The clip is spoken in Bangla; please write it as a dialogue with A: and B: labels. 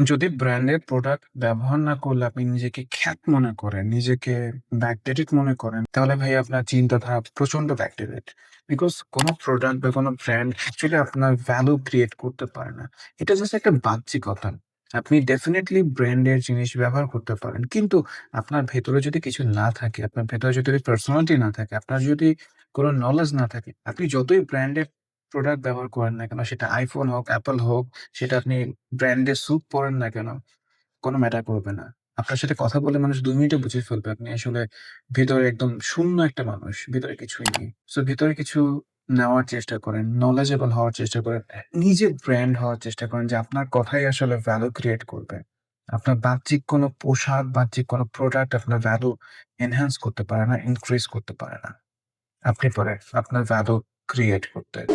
A: যদি ব্র্যান্ডের প্রোডাক্ট ব্যবহার না করলে আপনি নিজেকে খ্যাত মনে করেন, নিজেকে ব্যাকডেটেড মনে করেন, তাহলে ভাই আপনার চিন্তাধারা প্রচন্ড ব্যাকডেটেড। বিকজ কোনো প্রোডাক্ট বা কোনো ব্র্যান্ড অ্যাকচুয়ালি আপনার ভ্যালু ক্রিয়েট করতে পারে না। এটা জাস্ট একটা বাহ্যিকতা। আপনি ডেফিনিটলি ব্র্যান্ডের জিনিস ব্যবহার করতে পারেন। কিন্তু আপনার ভেতরে যদি কিছু না থাকে, আপনার ভেতরে যদি পার্সোনালিটি না থাকে, আপনার যদি কোনো নলেজ না থাকে, আপনি যতই ব্র্যান্ডের প্রোডাক্ট ব্যবহার করেন না কেন, সেটা iPhone হোক, Apple হোক, সেটা আপনি ব্র্যান্ডের স্যুট পড়েন না কেন, কোনো ম্যাটার করবে না। আপনার সাথে কথা বলে মানুষ ২ মিনিটে বুঝে ফেলবে আপনি আসলে ভেতরে একদম শূন্য একটা মানুষ। ভেতরে কিছুই নেই। সো ভেতরে কিছু নেওয়ার চেষ্টা করেন, knowledgeable হওয়ার চেষ্টা করেন। নিজে ব্র্যান্ড হওয়ার চেষ্টা করেন যে আপনার কথাই আসলে ভ্যালু ক্রিয়েট করবে। আপনার বাহ্যিক কোনো পোশাক, বাহ্যিক কোনো প্রোডাক্ট আপনার ভ্যালু এনহ্যান্স করতে পারে না, ইনক্রিজ করতে পারে না। আপনি পারেন আপনার ভ্যালু ক্রিয়েট করতে।